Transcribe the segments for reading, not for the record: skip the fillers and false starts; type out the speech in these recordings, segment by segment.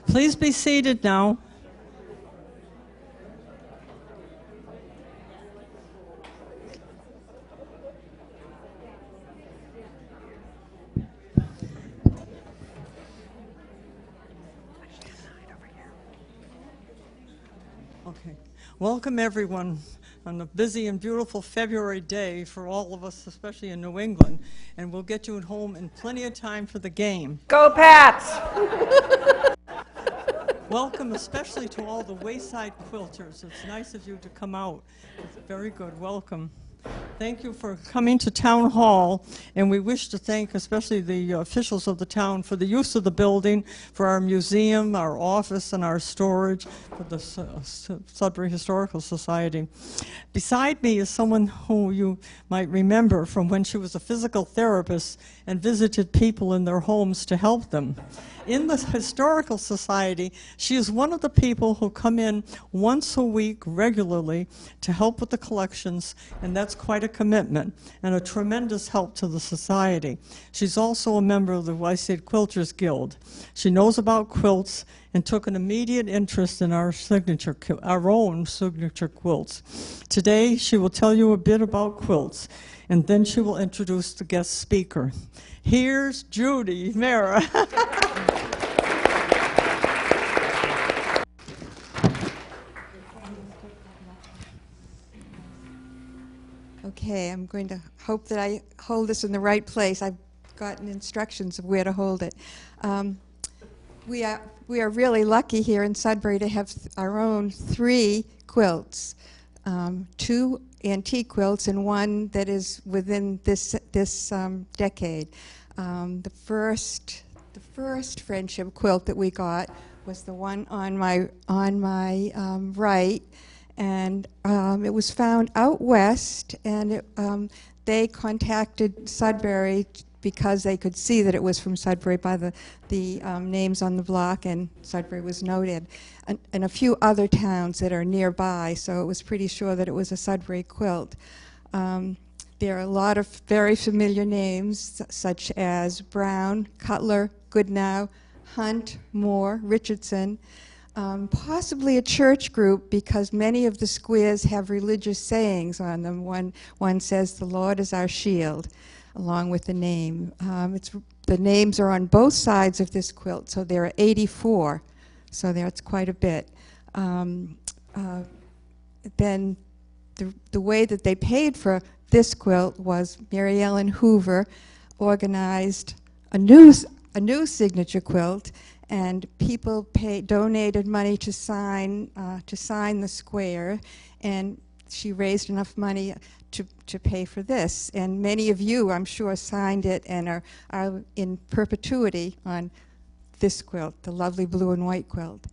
Please be seated now. Okay. Welcome, everyone, on a busy and beautiful February day for all of us, especially in New England. And we'll get you at home in plenty of time for the game. Go Pats! Welcome especially to all the Wayside Quilters. It's nice of you to come out. It's very good. Welcome. Thank you for coming to Town Hall, and we wish to thank especially the officials of the town for the use of the building, for our museum, our office, and our storage for the Sudbury Historical Society. Beside me is someone who you might remember from when she was a physical therapist and visited people in their homes to help them. In the Historical Society, she is one of the people who come in once a week regularly to help with the collections, and that's quite a commitment and a tremendous help to the society. She's also a member of the Wayside Quilters Guild. She knows about quilts and took an immediate interest in our own signature quilts. Today, she will tell you a bit about quilts, and then she will introduce the guest speaker. Here's Judy Mara. Okay, I'm going to hope that I hold this in the right place. I've gotten instructions of where to hold it. We are really lucky here in Sudbury to have our own 3 quilts, 2 antique quilts and one that is within this decade. The first friendship quilt that we got was the one on my right. And it was found out west, and they contacted Sudbury because they could see that it was from Sudbury by the names on the block, and Sudbury was noted, and a few other towns that are nearby, so it was pretty sure that it was a Sudbury quilt. There are a lot of very familiar names, such as Brown, Cutler, Goodnow, Hunt, Moore, Richardson. Possibly a church group, because many of the squares have religious sayings on them. One says, "The Lord is our shield," along with the name. The names are on both sides of this quilt, so there are 84, so that's quite a bit. Then the way that they paid for this quilt was Mary Ellen Hoover organized a new signature quilt, and people donated money to sign the square, and she raised enough money to pay for this. And many of you, I'm sure, signed it and are in perpetuity on this quilt, the lovely blue and white quilt.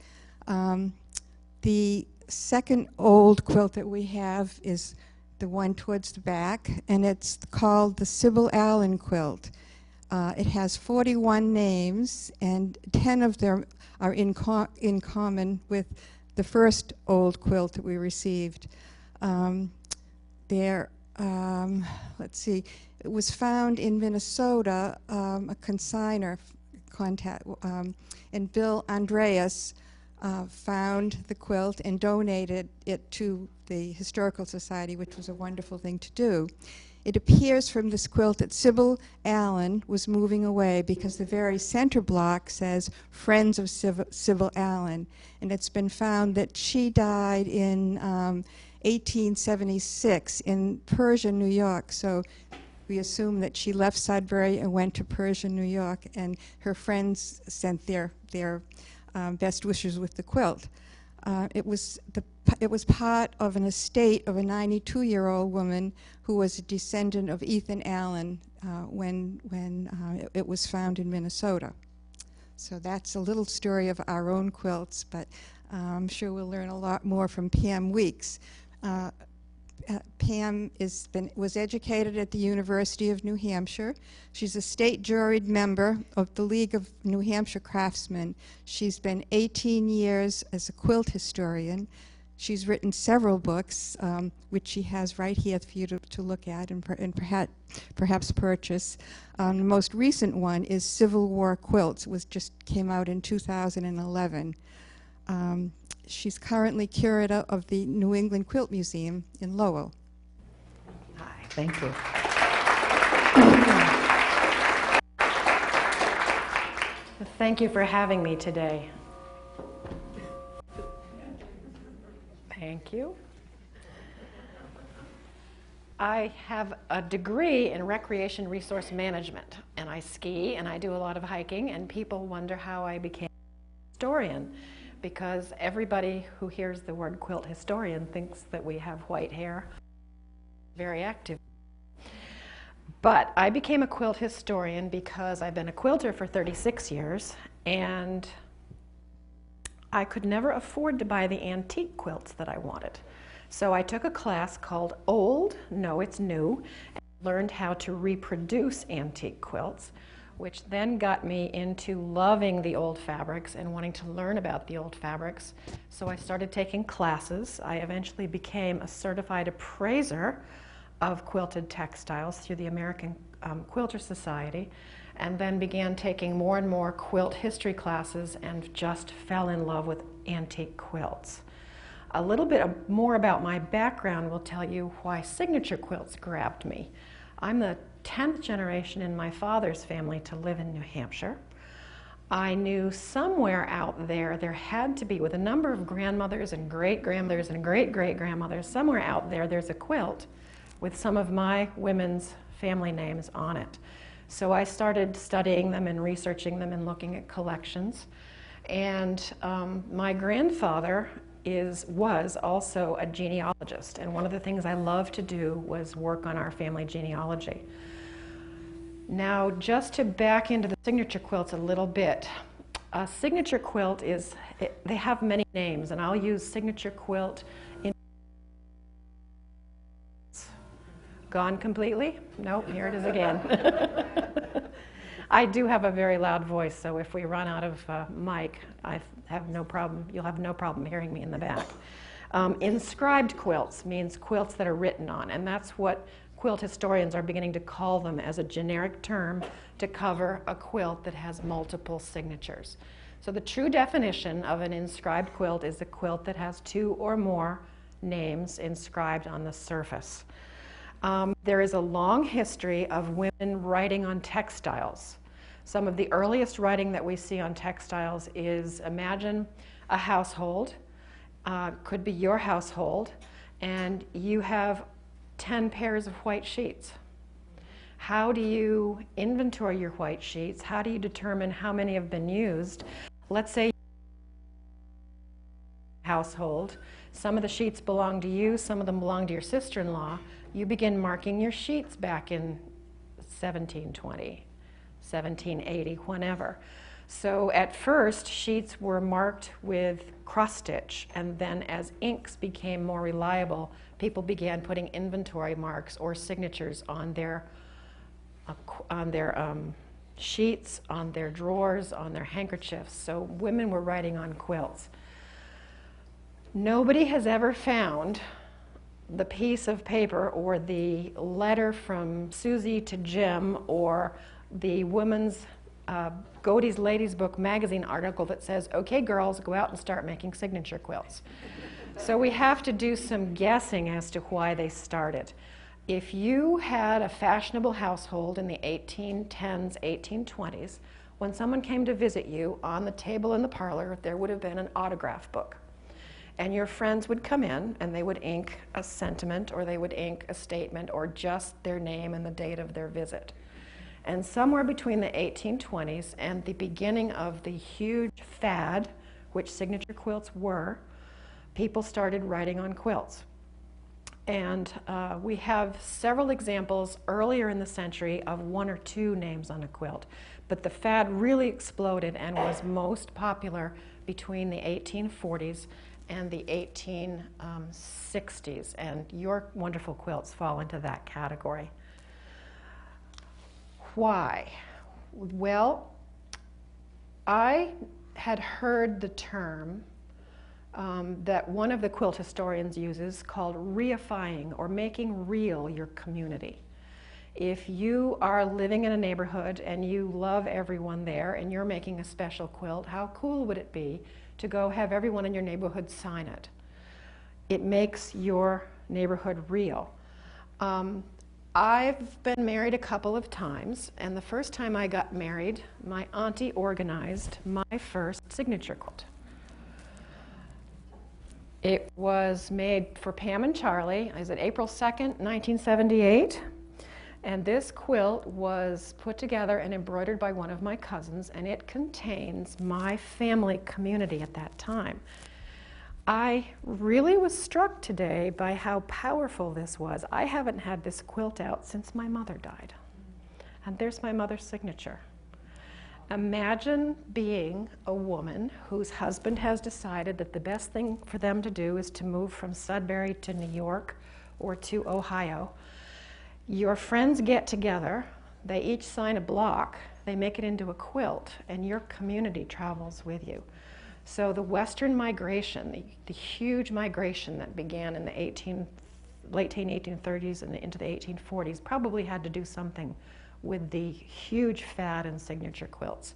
The second old quilt that we have is the one towards the back, and it's called the Sybil Allen quilt. It has 41 names, and 10 of them are in common with the first old quilt that we received. Let's see, it was found in Minnesota, a consigner and Bill Andreas found the quilt and donated it to the Historical Society, which was a wonderful thing to do. It appears from this quilt that Sybil Allen was moving away, because the very center block says Friends of Sybil Allen, and it's been found that she died in 1876 in Persia, New York. So we assume that she left Sudbury and went to Persia, New York, and her friends sent their best wishes with the quilt. It was part of an estate of a 92-year-old woman who was a descendant of Ethan Allen when it was found in Minnesota. So that's a little story of our own quilts, but I'm sure we'll learn a lot more from Pam Weeks. Pam was educated at the University of New Hampshire. She's a state juried member of the League of New Hampshire Craftsmen. She's been 18 years as a quilt historian, She's written several books, which she has right here for you to look at and perhaps purchase. The most recent one is Civil War Quilts, which just came out in 2011. She's currently curator of the New England Quilt Museum in Lowell. Hi, thank you. Thank you for having me today. Thank you. I have a degree in recreation resource management, and I ski and I do a lot of hiking, and people wonder how I became a historian, because everybody who hears the word quilt historian thinks that we have white hair, very active. But I became a quilt historian because I've been a quilter for 36 years, and I could never afford to buy the antique quilts that I wanted. So I took a class called Old, No It's New, and learned how to reproduce antique quilts, which then got me into loving the old fabrics and wanting to learn about the old fabrics. So I started taking classes. I eventually became a certified appraiser of quilted textiles through the American Quilter Society, and then began taking more and more quilt history classes and just fell in love with antique quilts. A little bit more about my background will tell you why signature quilts grabbed me. I'm the 10th generation in my father's family to live in New Hampshire. I knew somewhere out there had to be, with a number of grandmothers and great-grandmothers and great-great-grandmothers, somewhere out there there's a quilt with some of my women's family names on it. So I started studying them and researching them and looking at collections. And my grandfather was also a genealogist, and one of the things I loved to do was work on our family genealogy. Now, just to back into the signature quilts a little bit, a signature quilt they have many names, and I'll use signature quilt in. Gone completely? Nope, here it is again. I do have a very loud voice, so if we run out of mic, I have no problem. You'll have no problem hearing me in the back. Inscribed quilts means quilts that are written on, and that's what quilt historians are beginning to call them as a generic term to cover a quilt that has multiple signatures. So the true definition of an inscribed quilt is a quilt that has 2 or more names inscribed on the surface. There is a long history of women writing on textiles. Some of the earliest writing that we see on textiles is, imagine a household, could be your household, and you have 10 pairs of white sheets. How do you inventory your white sheets? How do you determine how many have been used? Let's say household, some of the sheets belong to you, some of them belong to your sister-in-law. You begin marking your sheets back in 1720, 1780, whenever. So at first, sheets were marked with cross-stitch, and then as inks became more reliable, people began putting inventory marks or signatures on their sheets, on their drawers, on their handkerchiefs. So women were writing on quilts. Nobody has ever found the piece of paper or the letter from Susie to Jim or the women's Godey's Ladies Book magazine article that says, okay girls, go out and start making signature quilts. So we have to do some guessing as to why they started. If you had a fashionable household in the 1810s, 1820s, when someone came to visit you, on the table in the parlor there would have been an autograph book. And your friends would come in and they would ink a sentiment, or they would ink a statement, or just their name and the date of their visit. And somewhere between the 1820s and the beginning of the huge fad, which signature quilts were, people started writing on quilts. And we have several examples earlier in the century of 1 or 2 names on a quilt. But the fad really exploded and was most popular between the 1840s and the 1860s, and your wonderful quilts fall into that category. Why? Well, I had heard the term that one of the quilt historians uses called reifying, or making real your community. If you are living in a neighborhood and you love everyone there and you're making a special quilt, how cool would it be to go have everyone in your neighborhood sign it? It makes your neighborhood real. I've been married a couple of times, and the first time I got married, my auntie organized my first signature quilt. It was made for Pam and Charlie. Is it April 2nd, 1978? And this quilt was put together and embroidered by one of my cousins, and it contains my family community at that time. I really was struck today by how powerful this was. I haven't had this quilt out since my mother died. And there's my mother's signature. Imagine being a woman whose husband has decided that the best thing for them to do is to move from Sudbury to New York or to Ohio. Your friends get together, they each sign a block, they make it into a quilt, and your community travels with you. So the Western migration, the huge migration that began in the late 1830s and into the 1840s, probably had to do something with the huge fad in signature quilts.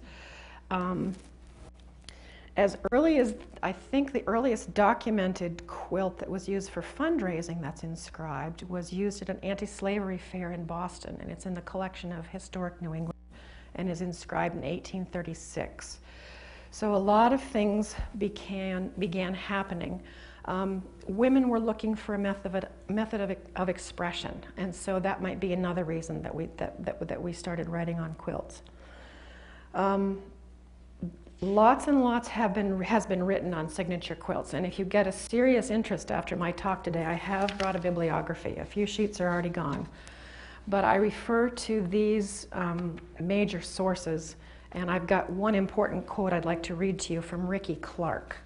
As early as, I think the earliest documented quilt that was used for fundraising that's inscribed was used at an anti-slavery fair in Boston, and it's in the collection of Historic New England and is inscribed in 1836. So a lot of things began happening. Women were looking for a method of expression, and so that might be another reason that we started writing on quilts. Lots and lots has been written on signature quilts, and if you get a serious interest after my talk today, I have brought a bibliography. A few sheets are already gone, but I refer to these major sources, and I've got one important quote I'd like to read to you from Ricky Clark.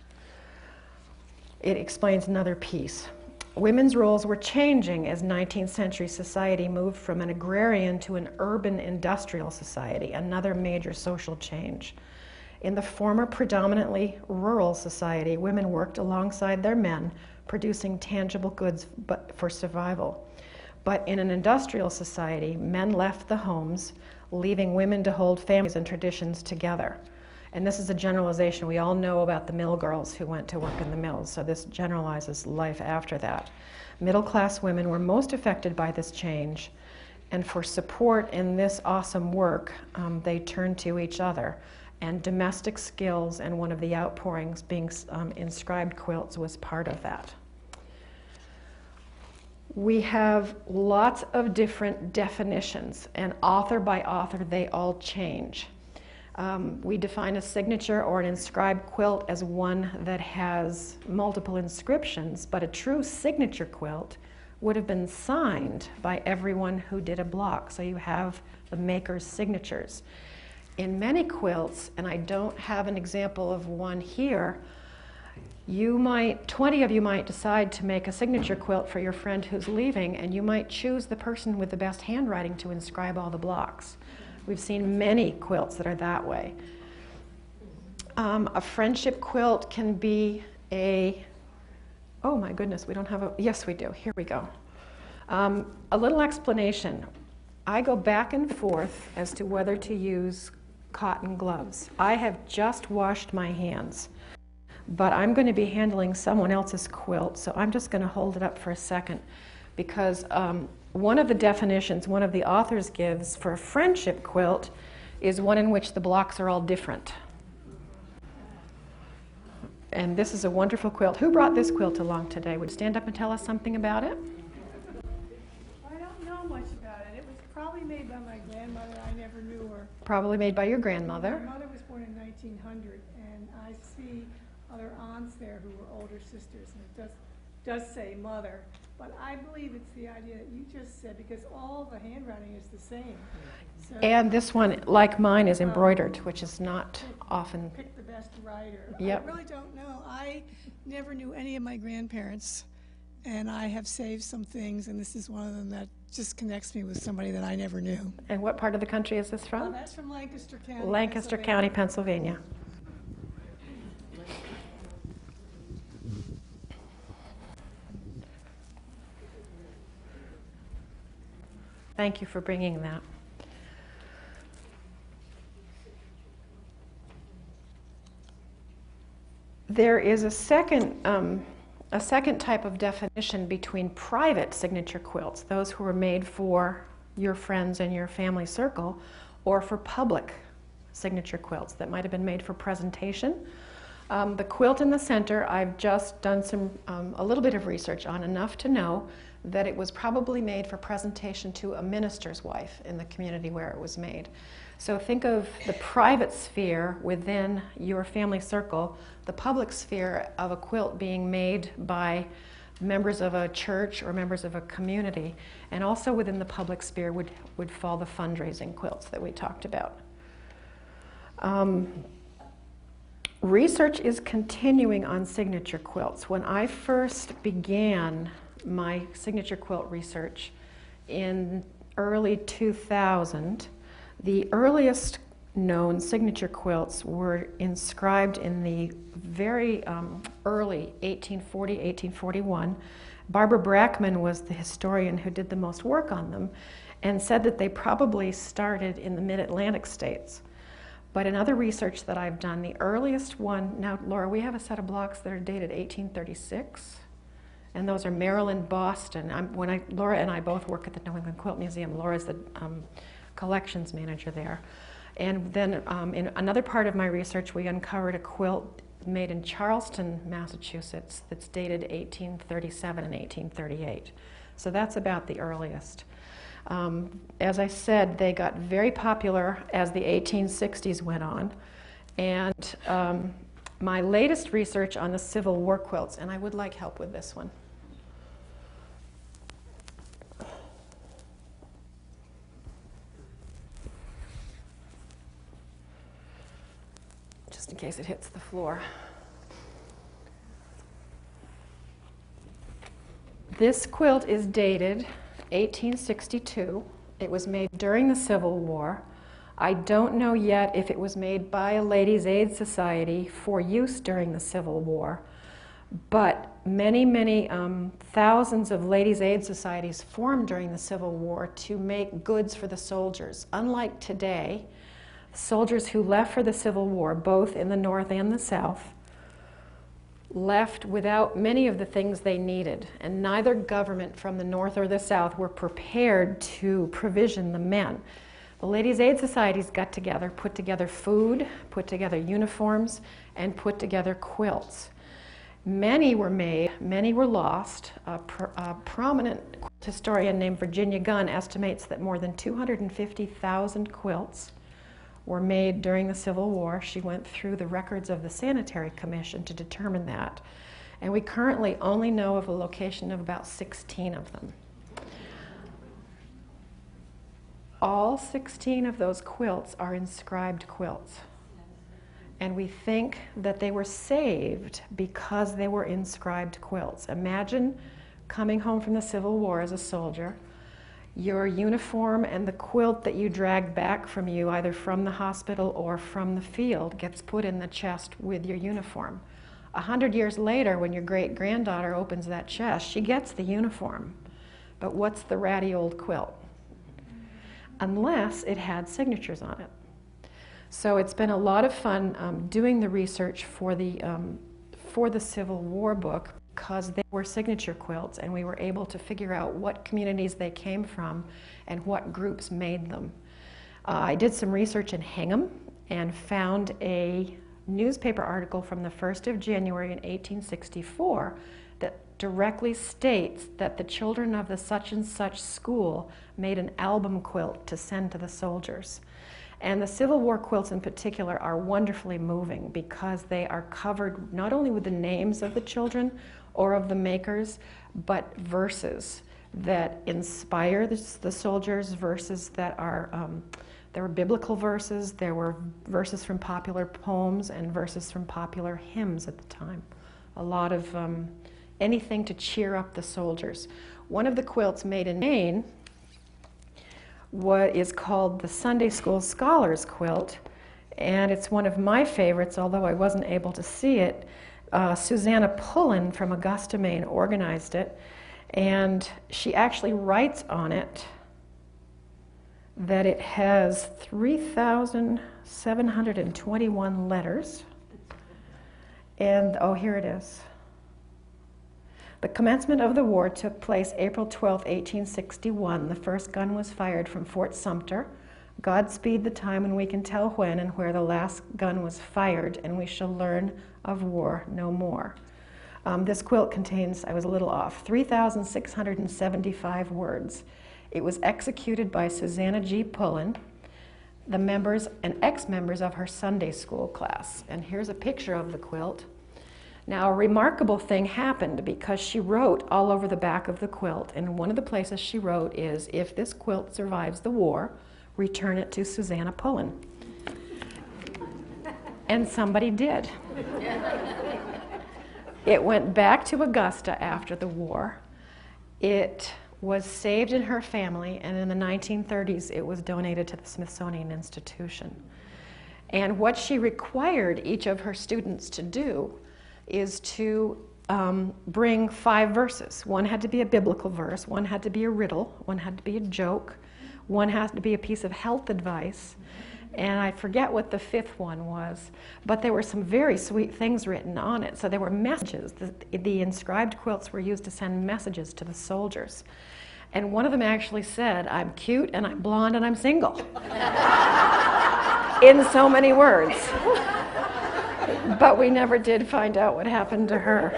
It explains another piece. Women's roles were changing as 19th century society moved from an agrarian to an urban industrial society, another major social change. In the former predominantly rural society, women worked alongside their men, producing tangible goods for survival. But in an industrial society, men left the homes, leaving women to hold families and traditions together. And this is a generalization. We all know about the mill girls who went to work in the mills, so this generalizes life after that. Middle-class women were most affected by this change, and for support in this awesome work, they turned to each other. And domestic skills and one of the outpourings being inscribed quilts was part of that. We have lots of different definitions, and author by author, they all change. We define a signature or an inscribed quilt as one that has multiple inscriptions, but a true signature quilt would have been signed by everyone who did a block. So you have the maker's signatures. In many quilts, and I don't have an example of one here, 20 of you might decide to make a signature quilt for your friend who's leaving, and you might choose the person with the best handwriting to inscribe all the blocks. We've seen many quilts that are that way. A friendship quilt can be oh my goodness, we don't have yes we do, here we go. A little explanation. I go back and forth as to whether to use cotton gloves. I have just washed my hands, but I'm going to be handling someone else's quilt, so I'm just going to hold it up for a second, because one of the definitions one of the authors gives for a friendship quilt is one in which the blocks are all different. And this is a wonderful quilt. Who brought this quilt along today? Would you stand up and tell us something about it? I don't know much about it. It was probably made by my grandmother. I never knew her. Probably made by your grandmother. My mother was born in 1900, and I see other aunts there who were older sisters, and it does say mother. But I believe it's the idea that you just said, because all the handwriting is the same. So And this one, like mine, is embroidered, which is not often. pick the best writer. Yep. I really don't know. I never knew any of my grandparents, and I have saved some things, and this is one of them that just connects me with somebody that I never knew. And what part of the country is this Well, from? that's from Lancaster County. Lancaster County, Pennsylvania. Thank you for bringing that. There is a second type of definition between private signature quilts, those who are made for your friends and your family circle, or for public signature quilts that might have been made for presentation. The quilt in the center, I've just done a little bit of research on, enough to know that it was probably made for presentation to a minister's wife in the community where it was made. So think of the private sphere within your family circle, the public sphere of a quilt being made by members of a church or members of a community, and also within the public sphere would fall the fundraising quilts that we talked about. Research is continuing on signature quilts. When I first began my signature quilt research in early 2000, the earliest known signature quilts were inscribed in the very early 1840, 1841. Barbara Brackman was the historian who did the most work on them and said that they probably started in the mid-Atlantic states. But in other research that I've done, the earliest one, now Laura, we have a set of blocks that are dated 1836, and those are Maryland, Boston. Laura and I both work at the New England Quilt Museum. Laura's the collections manager there. And then in another part of my research, we uncovered a quilt made in Charleston, Massachusetts, that's dated 1837 and 1838. So that's about the earliest. As I said, they got very popular as the 1860s went on. And my latest research on the Civil War quilts, and I would like help with this one. Just in case it hits the floor. This quilt is dated 1862. It was made during the Civil War. I don't know yet if it was made by a Ladies' Aid Society for use during the Civil War, but many thousands of Ladies' Aid Societies formed during the Civil War to make goods for the soldiers. Unlike today, soldiers who left for the Civil War, both in the North and the South, left without many of the things they needed, and neither government from the North or the South were prepared to provision the men. The Ladies' Aid Societies got together, put together food, put together uniforms, and put together quilts. Many were made, many were lost. A prominent historian named Virginia Gunn estimates that more than 250,000 quilts were made during the Civil War. She went through the records of the Sanitary Commission to determine that. And we currently only know of a location of about 16 of them. All 16 of those quilts are inscribed quilts. And we think that they were saved because they were inscribed quilts. Imagine coming home from the Civil War as a soldier. Your uniform and the quilt that you dragged back from you, either from the hospital or from the field, gets put in the chest with your uniform. 100 years later, when your great-granddaughter opens that chest, she gets the uniform. But what's the ratty old quilt? Unless it had signatures on it. So it's been a lot of fun doing the research for the Civil War book, because they were signature quilts, and we were able to figure out what communities they came from and what groups made them. I did some research in Hingham and found a newspaper article from the 1st of January in 1864 that directly states that the children of the such and such school made an album quilt to send to the soldiers. And the Civil War quilts in particular are wonderfully moving because they are covered not only with the names of the children or of the makers, but verses that inspire the soldiers, verses that are, there were biblical verses, there were verses from popular poems and verses from popular hymns at the time. A lot of anything to cheer up the soldiers. One of the quilts made in Maine what is called the Sunday School Scholars Quilt, and it's one of my favorites, although I wasn't able to see it. Susanna Pullen from Augusta, Maine organized it, and she actually writes on it, that it has 3,721 letters. And, oh, here it is. The commencement of the war took place April 12, 1861. The first gun was fired from Fort Sumter. Godspeed the time when we can tell when and where the last gun was fired, and we shall learn of war no more. This quilt contains, I was a little off, 3,675 words. It was executed by Susanna G. Pullen, the members and ex-members of her Sunday school class. And here's a picture of the quilt. Now, a remarkable thing happened because she wrote all over the back of the quilt, and one of the places she wrote is, "If this quilt survives the war, return it to Susanna Pullen." And somebody did. It went back to Augusta after the war. It was saved in her family, and in the 1930s it was donated to the Smithsonian Institution. And what she required each of her students to do is to bring 5 verses. One had to be a biblical verse, one had to be a riddle, one had to be a joke, one has to be a piece of health advice, and I forget what the 5th one was, but there were some very sweet things written on it. So there were messages. The inscribed quilts were used to send messages to the soldiers. And one of them actually said, "I'm cute and I'm blonde and I'm single." In so many words. But we never did find out what happened to her.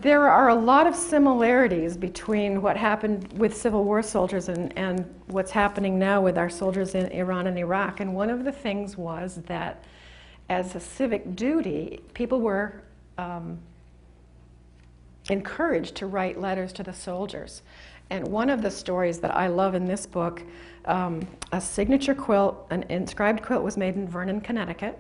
There are a lot of similarities between what happened with Civil War soldiers and what's happening now with our soldiers in Iran and Iraq. And one of the things was that as a civic duty, people were encouraged to write letters to the soldiers. And one of the stories that I love in this book, a signature quilt, an inscribed quilt was made in Vernon, Connecticut.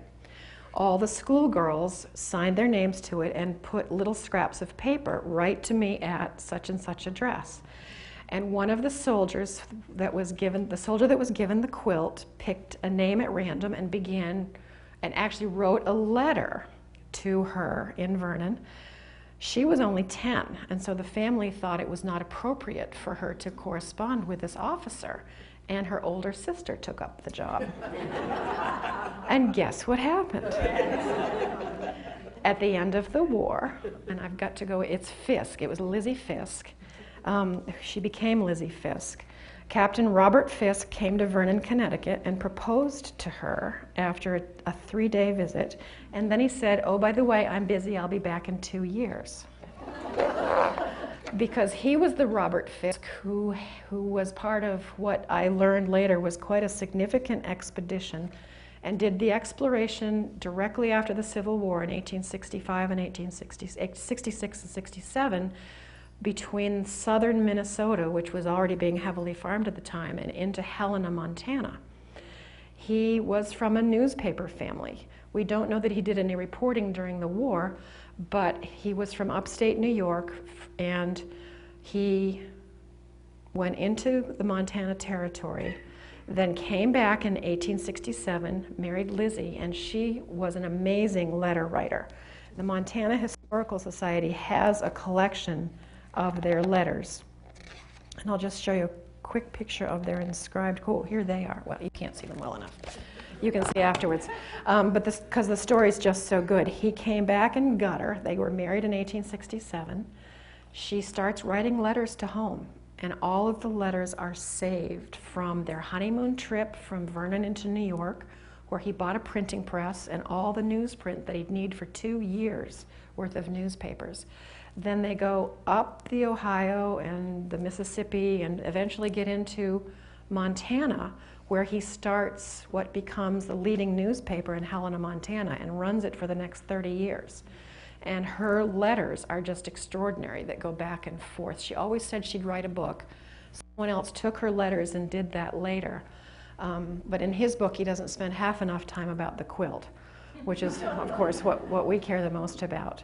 All the schoolgirls signed their names to it and put little scraps of paper, "Write to me at such and such address." And one of the soldiers that was given, the soldier that was given the quilt, picked a name at random and began, and actually wrote a letter to her in Vernon. She was only 10, and so the family thought it was not appropriate for her to correspond with this officer, and her older sister took up the job. And guess what happened? At the end of the war, and I've got to go, it's Fisk, it was Lizzie Fisk. She became Lizzie Fisk. Captain Robert Fisk came to Vernon, Connecticut and proposed to her after a 3-day visit. And then he said, "Oh, by the way, I'm busy, I'll be back in 2 years." Because he was the Robert Fisk who was part of what I learned later was quite a significant expedition and did the exploration directly after the Civil War in 1865 and 1866 and 67 between southern Minnesota, which was already being heavily farmed at the time, and into Helena, Montana. He was from a newspaper family. We don't know that he did any reporting during the war, but he was from upstate New York, and he went into the Montana Territory, then came back in 1867, married Lizzie, and she was an amazing letter writer. The Montana Historical Society has a collection of their letters. And I'll just show you a quick picture of their inscribed, oh, here they are. Well, you can't see them well enough. You can see afterwards. But because the story's just so good. He came back and got her. They were married in 1867. She starts writing letters to home, and all of the letters are saved from their honeymoon trip from Vernon into New York, where he bought a printing press and all the newsprint that he'd need for 2 years worth of newspapers. Then they go up the Ohio and the Mississippi and eventually get into Montana, where he starts what becomes the leading newspaper in Helena, Montana, and runs it for the next 30 years. And her letters are just extraordinary that go back and forth. She always said she'd write a book. Someone else took her letters and did that later. But in his book, he doesn't spend half enough time about the quilt, which is, of course, what we care the most about.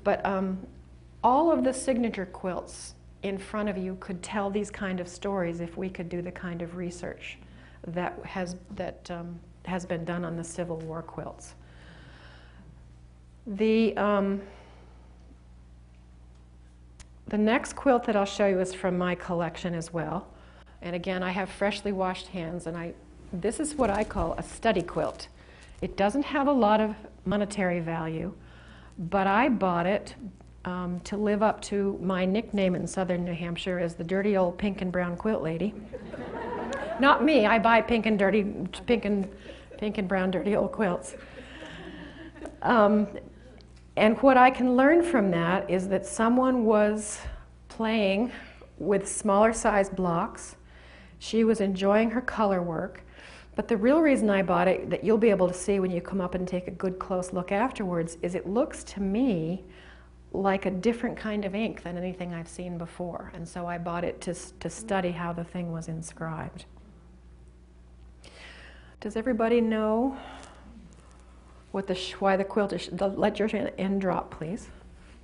But all of the signature quilts in front of you could tell these kind of stories if we could do the kind of research that has been done on the Civil War quilts. The next quilt that I'll show you is from my collection as well. And again, I have freshly washed hands, and this is what I call a study quilt. It doesn't have a lot of monetary value, but I bought it to live up to my nickname in southern New Hampshire as the dirty old pink and brown quilt lady. Not me, I buy pink and brown dirty old quilts. And what I can learn from that is that someone was playing with smaller size blocks. She was enjoying her color work. But the real reason I bought it, that you'll be able to see when you come up and take a good close look afterwards, is it looks to me like a different kind of ink than anything I've seen before. And so I bought it to study how the thing was inscribed. Does everybody know what why the quilt is, let your end drop please,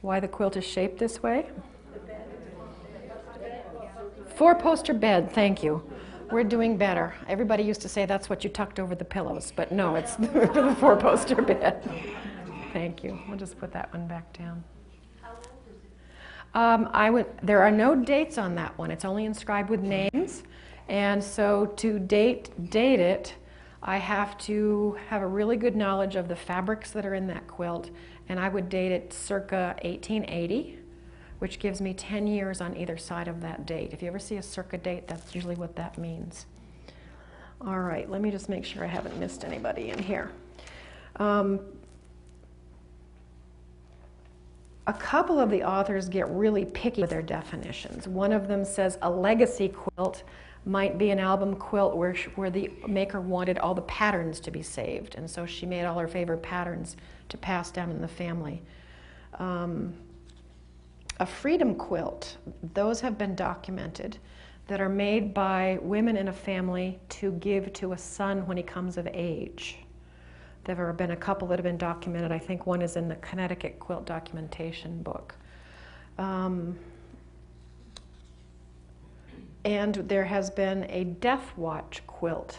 why the quilt is shaped this way? Four-poster bed, thank you. We're doing better. Everybody used to say that's what you tucked over the pillows, but no, it's the four-poster bed. Thank you. We'll just put that one back down. There are no dates on that one. It's only inscribed with names, and so to date it, I have to have a really good knowledge of the fabrics that are in that quilt, and I would date it circa 1880, which gives me 10 years on either side of that date. If you ever see a circa date, that's usually what that means. All right, let me just make sure I haven't missed anybody in here. A couple of the authors get really picky with their definitions. One of them says a legacy quilt might be an album quilt where the maker wanted all the patterns to be saved, and so she made all her favorite patterns to pass down in the family. A freedom quilt, those have been documented, that are made by women in a family to give to a son when he comes of age. There have been a couple that have been documented. I think one is in the Connecticut Quilt Documentation book. And there has been a death watch quilt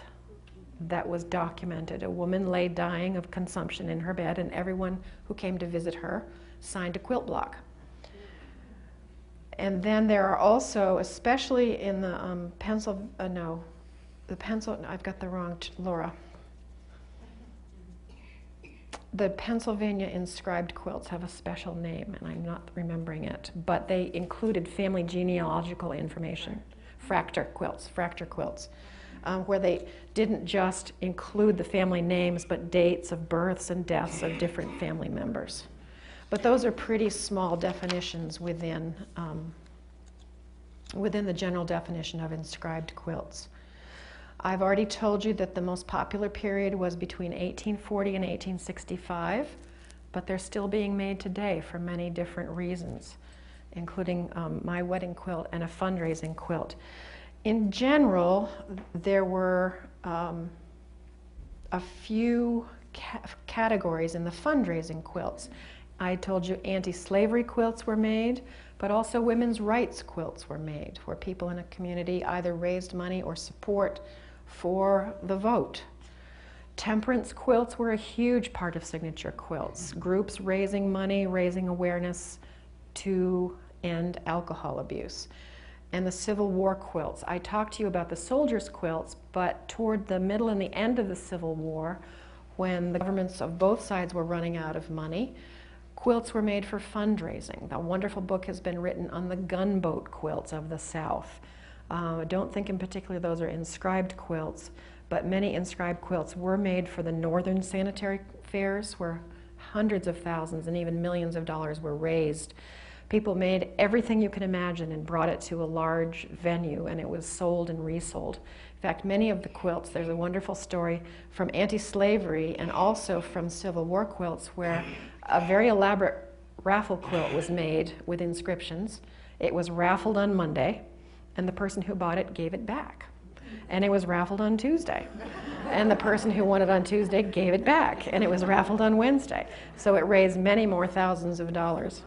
that was documented. A woman lay dying of consumption in her bed, and everyone who came to visit her signed a quilt block. And then there are also, especially in the I've got the wrong, Laura. The Pennsylvania inscribed quilts have a special name, and I'm not remembering it, but they included family genealogical information. Fracture quilts, where they didn't just include the family names, but dates of births and deaths of different family members. But those are pretty small definitions within the general definition of inscribed quilts. I've already told you that the most popular period was between 1840 and 1865, but they're still being made today for many different reasons, including my wedding quilt and a fundraising quilt. In general, there were a few categories in the fundraising quilts. I told you anti-slavery quilts were made, but also women's rights quilts were made, where people in a community either raised money or support for the vote. Temperance quilts were a huge part of signature quilts, groups raising money, raising awareness to end alcohol abuse. And the Civil War quilts. I talked to you about the soldiers' quilts, but toward the middle and the end of the Civil War, when the governments of both sides were running out of money, quilts were made for fundraising. A wonderful book has been written on the gunboat quilts of the South. I don't think in particular those are inscribed quilts, but many inscribed quilts were made for the northern sanitary fairs, where hundreds of thousands and even millions of dollars were raised. People made everything you can imagine and brought it to a large venue, and it was sold and resold. In fact, many of the quilts, there's a wonderful story from anti-slavery and also from Civil War quilts where a very elaborate raffle quilt was made with inscriptions. It was raffled on Monday, and the person who bought it gave it back. And it was raffled on Tuesday. And the person who won it on Tuesday gave it back, and it was raffled on Wednesday. So it raised many more thousands of dollars.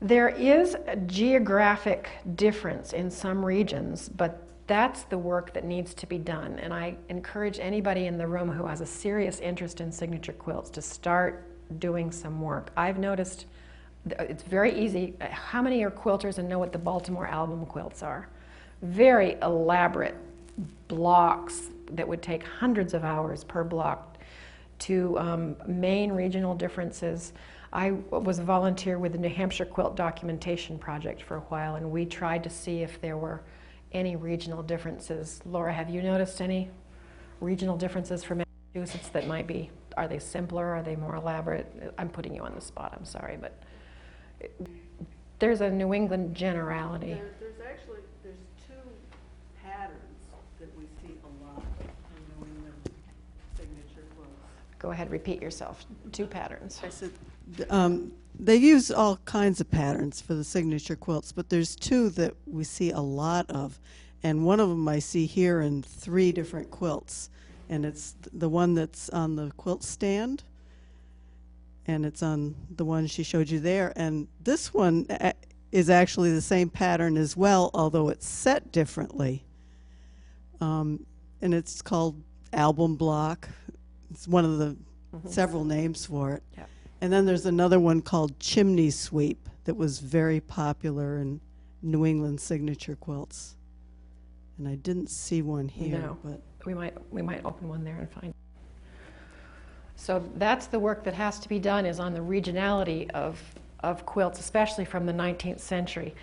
There is a geographic difference in some regions, but that's the work that needs to be done. And I encourage anybody in the room who has a serious interest in signature quilts to start doing some work. I've noticed It's very easy. How many are quilters and know what the Baltimore album quilts are? Very elaborate blocks that would take hundreds of hours per block to main regional differences. I was a volunteer with the New Hampshire Quilt Documentation Project for a while, and we tried to see if there were any regional differences. Laura, have you noticed any regional differences for Massachusetts that might be, are they simpler, are they more elaborate? I'm putting you on the spot, I'm sorry, but there's a New England generality. There's two patterns that we see a lot in New England signature quilts. Go ahead, repeat yourself. Two patterns. I said, they use all kinds of patterns for the signature quilts, but there's two that we see a lot of, and one of them I see here in 3 different quilts, and it's the one that's on the quilt stand, and it's on the one she showed you there, and this one is actually the same pattern as well, although it's set differently, and it's called album block. It's one of the several names for it. Yep. And then there's another one called chimney sweep that was very popular in New England signature quilts. And I didn't see one here, No. but We might open one there and find. So that's the work that has to be done, is on the regionality of quilts, especially from the 19th century.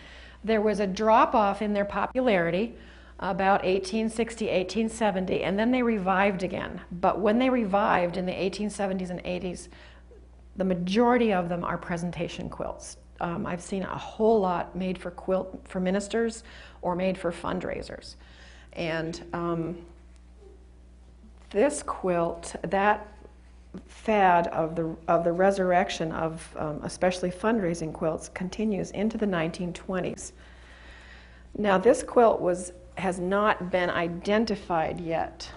There was a drop-off in their popularity about 1860, 1870, and then they revived again. But when they revived in the 1870s and 80s, the majority of them are presentation quilts. I've seen a whole lot made for ministers or made for fundraisers. And this quilt, that fad of the resurrection of especially fundraising quilts, continues into the 1920s. Now this quilt has not been identified yet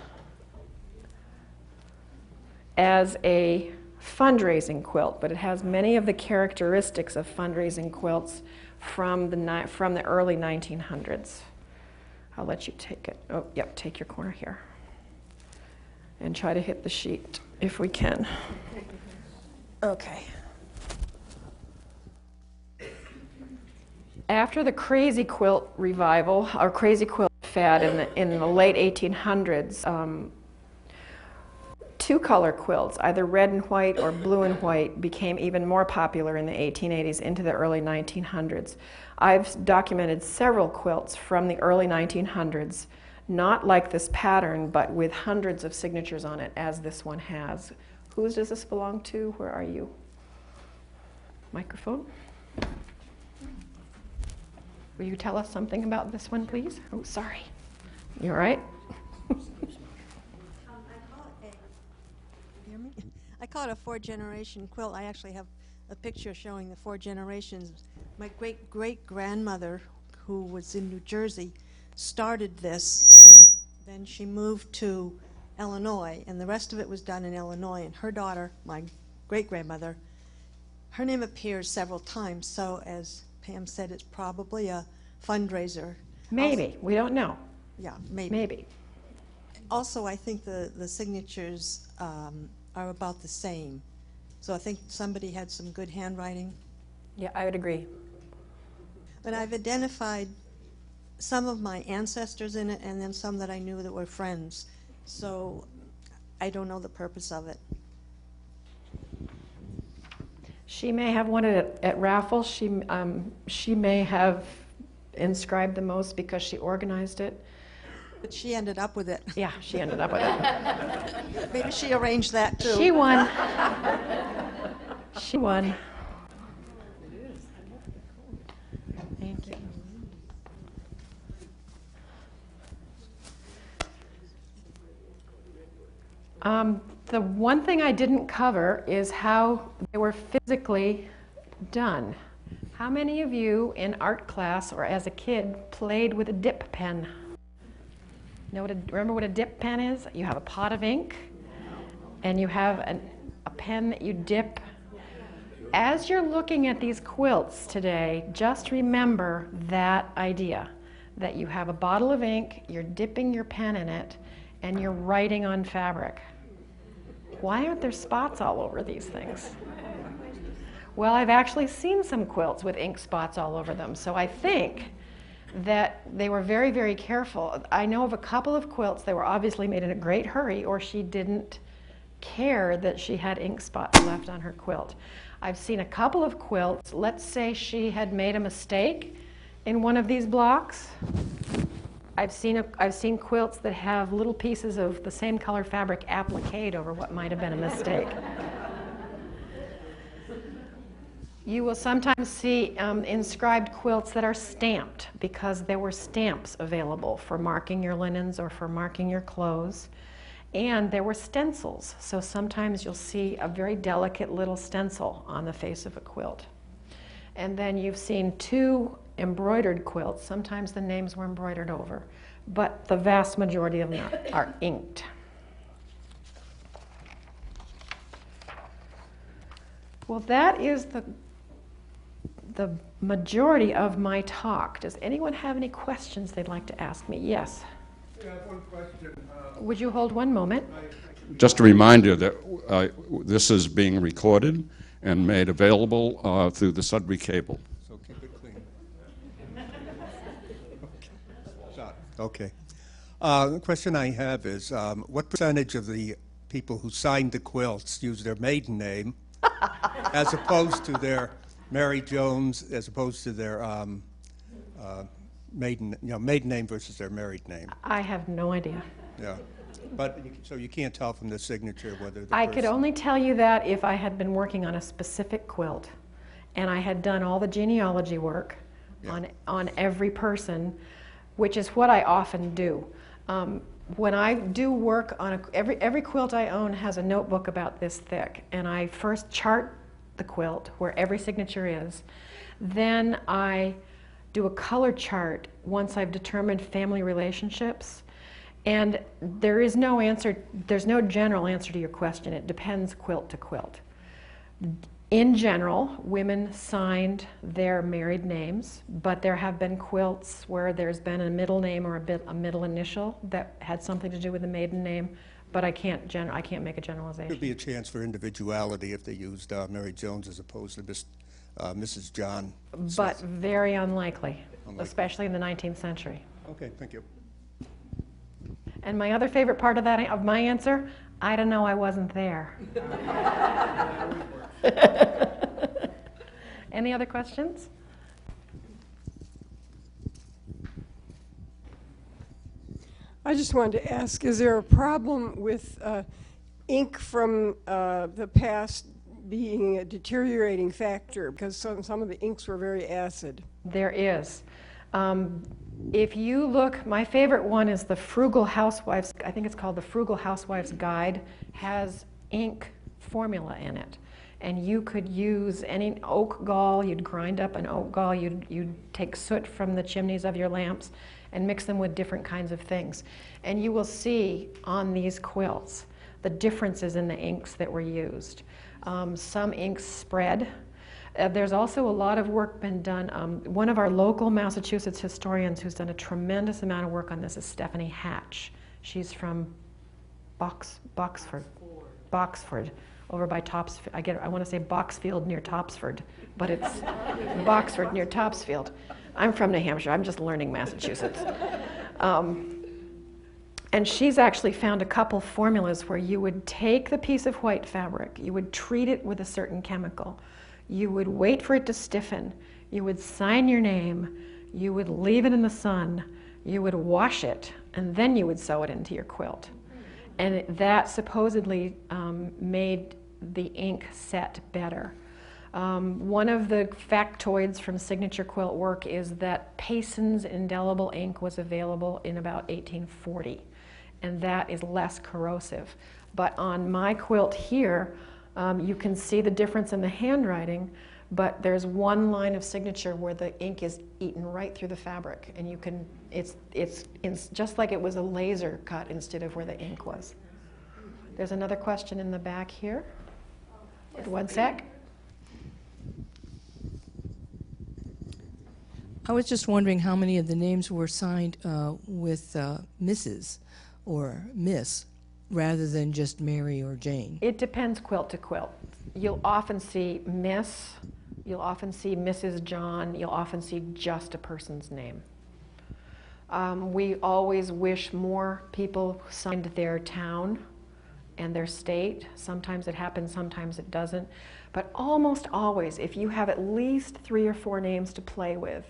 as a fundraising quilt, but it has many of the characteristics of fundraising quilts from the early 1900s. I'll let you take it. Oh, yep, take your corner here. And try to hit the sheet if we can. Okay. After the crazy quilt revival, or crazy quilt fad in the late 1800s, two-color quilts, either red and white or blue and white, became even more popular in the 1880s into the early 1900s. I've documented several quilts from the early 1900s, not like this pattern, but with hundreds of signatures on it, as this one has. Whose does this belong to? Where are you? Microphone? Will you tell us something about this one, please? Oh, sorry. You all right? I call it a 4-generation quilt. I actually have a picture showing the 4 generations. My great-great-grandmother, who was in New Jersey, started this, and then she moved to Illinois, and the rest of it was done in Illinois. And her daughter, my great-grandmother, her name appears several times, so as Pam said, it's probably a fundraiser. Maybe. Also, we don't know. yeah, maybe. Maybe. Also, I think the signatures are about the same. So I think somebody had some good handwriting. Yeah, I would agree. But I've identified some of my ancestors in it, and then some that I knew that were friends. So I don't know the purpose of it. She may have won it at raffles. She may have inscribed the most because she organized it. But she ended up with it. Yeah, she ended up with it. Maybe she arranged that too. She won. She won. Thank you. The one thing I didn't cover is how they were physically done. How many of you in art class or as a kid played with a dip pen? Remember what a dip pen is? You have a pot of ink and you have a pen that you dip. As you're looking at these quilts today, just remember that idea, that you have a bottle of ink, you're dipping your pen in it, and you're writing on fabric. Why aren't there spots all over these things? Well, I've actually seen some quilts with ink spots all over them, so I think that they were very, very careful. I know of a couple of quilts that were obviously made in a great hurry, or she didn't care that she had ink spots left on her quilt. I've seen a couple of quilts. Let's say she had made a mistake in one of these blocks. I've seen quilts that have little pieces of the same color fabric appliqued over what might have been a mistake. You will sometimes see inscribed quilts that are stamped because there were stamps available for marking your linens or for marking your clothes. And there were stencils, so sometimes you'll see a very delicate little stencil on the face of a quilt. And then you've seen 2 embroidered quilts. Sometimes the names were embroidered over, but the vast majority of them are inked. Well, that is the majority of my talk. Does anyone have any questions they'd like to ask me? Yes? Yeah, I have one question. Would you hold one moment? Just a reminder that this is being recorded and made available through the Sudbury cable. So keep it clean. Okay. The question I have is, what percentage of the people who signed the quilts use their maiden name as opposed to their Mary Jones, as opposed to their maiden name versus their married name? I have no idea. Yeah. But so you can't tell from the signature whether the I could only tell you that if I had been working on a specific quilt and I had done all the genealogy work on every person, which is what I often do. When I do work on every quilt I own has a notebook about this thick, and I first chart the quilt where every signature is. Then I do a color chart once I've determined family relationships. And there is no answer, there's no general answer to your question. It depends quilt to quilt. In general, women signed their married names, but there have been quilts where there's been a middle name or a middle initial that had something to do with the maiden name, but I can't make a generalization. Could be a chance for individuality if they used Mary Jones as opposed to Mrs. John Smith. But very unlikely, especially in the 19th century. Okay, thank you. And my other favorite part of my answer, I don't know, I wasn't there. Any other questions? I just wanted to ask, is there a problem with ink from the past being a deteriorating factor? Because some of the inks were very acid. There is. If you look, my favorite one is the Frugal Housewives, I think it's called the Frugal Housewives Guide, has ink formula in it. And you could use any oak gall, you'd grind up an oak gall, you'd take soot from the chimneys of your lamps and mix them with different kinds of things. And you will see on these quilts the differences in the inks that were used. Some inks spread. There's also a lot of work been done. One of our local Massachusetts historians who's done a tremendous amount of work on this is Stephanie Hatch. She's from Boxford, over by Topsfield. I want to say Boxfield near Topsford, but it's Boxford near Topsfield. I'm from New Hampshire. I'm just learning Massachusetts. And she's actually found a couple formulas where you would take the piece of white fabric, you would treat it with a certain chemical, you would wait for it to stiffen, you would sign your name, you would leave it in the sun, you would wash it, and then you would sew it into your quilt. And that supposedly made the ink set better. One of the factoids from signature quilt work is that Payson's indelible ink was available in about 1840, and that is less corrosive. But on my quilt here, you can see the difference in the handwriting, but there's one line of signature where the ink is eaten right through the fabric, and you can, it's just like it was a laser cut instead of where the ink was. There's another question in the back here. One sec. I was just wondering how many of the names were signed with Mrs. or Miss, rather than just Mary or Jane? It depends quilt to quilt. You'll often see Miss, you'll often see Mrs. John, you'll often see just a person's name. We always wish more people signed their town and their state. Sometimes it happens, sometimes it doesn't. But almost always, if you have at least 3 or 4 names to play with,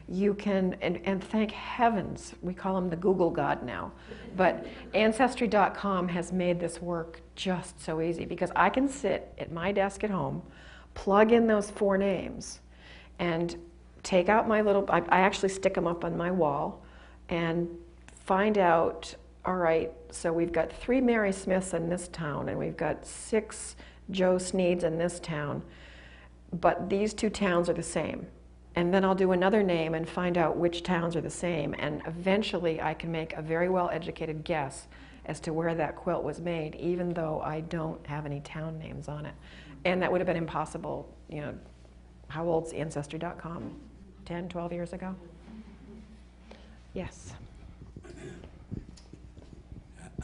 you can, and thank heavens, we call him the Google God now, but Ancestry.com has made this work just so easy, because I can sit at my desk at home, plug in those 4 names, and take out my little, I actually stick them up on my wall, and find out, all right, so we've got 3 Mary Smiths in this town, and we've got 6 Joe Sneeds in this town, but these 2 towns are the same. And then I'll do another name and find out which towns are the same, and eventually I can make a very well-educated guess as to where that quilt was made, even though I don't have any town names on it. And that would have been impossible, you know, how old's Ancestry.com? 10, 12 years ago? Yes.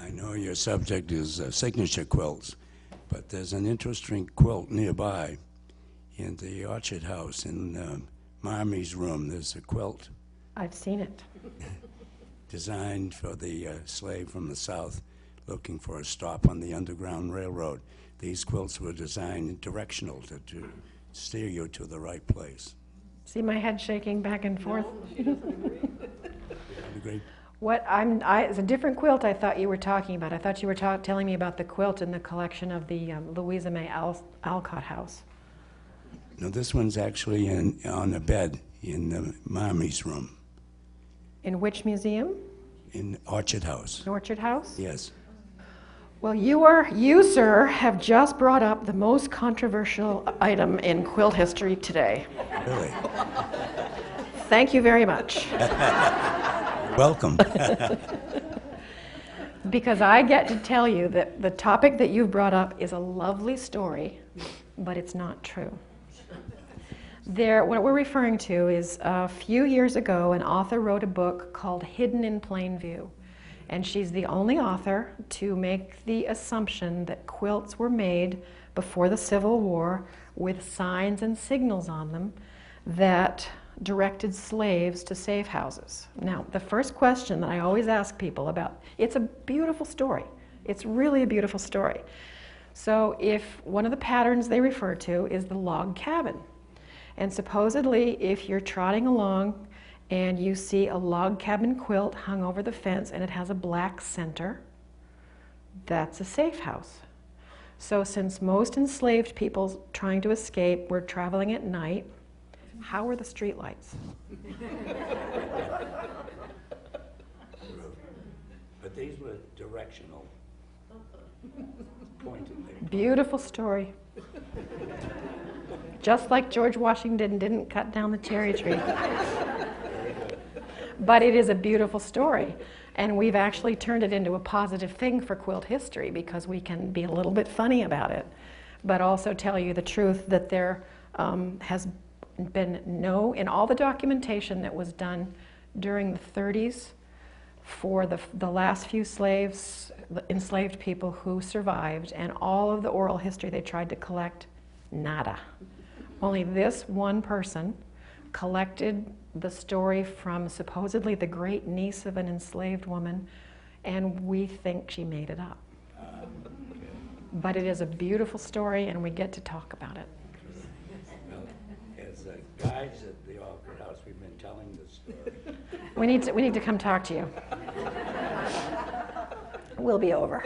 I know your subject is signature quilts, but there's an interesting quilt nearby in the Orchard House in Marmy's room. There's a quilt. I've seen it. Designed for the slave from the South looking for a stop on the Underground Railroad. These quilts were designed directional to steer you to the right place. See my head shaking back and forth? Agree? It's a different quilt I thought you were talking about. I thought you were telling me about the quilt in the collection of the Louisa May Alcott House. No, this one's actually on a bed in Marmy's room. In which museum? In Orchard House. Orchard House? Yes. Well, you, sir, have just brought up the most controversial item in quilt history today. Really? Thank you very much. Welcome. Because I get to tell you that the topic that you've brought up is a lovely story, but it's not true. What we're referring to is a few years ago, an author wrote a book called Hidden in Plain View. And she's the only author to make the assumption that quilts were made before the Civil War with signs and signals on them that directed slaves to safe houses. Now, the first question that I always ask people about, it's a beautiful story. It's really a beautiful story. So if one of the patterns they refer to is the log cabin, and supposedly if you're trotting along and you see a log cabin quilt hung over the fence and it has a black center, that's a safe house. So since most enslaved people trying to escape were traveling at night, how were the street lights? But these were directional. Pointed. Beautiful story. Just like George Washington didn't cut down the cherry tree. But it is a beautiful story. And we've actually turned it into a positive thing for quilt history because we can be a little bit funny about it, but also tell you the truth that there has been in all the documentation that was done during the 30s for the last few slaves, the enslaved people who survived, and all of the oral history they tried to collect, nada. Only this one person collected the story from supposedly the great niece of an enslaved woman, and we think she made it up. But it is a beautiful story, and we get to talk about it. Well, as guides at the Orchard House, we've been telling this story. We need to come talk to you. We'll be over.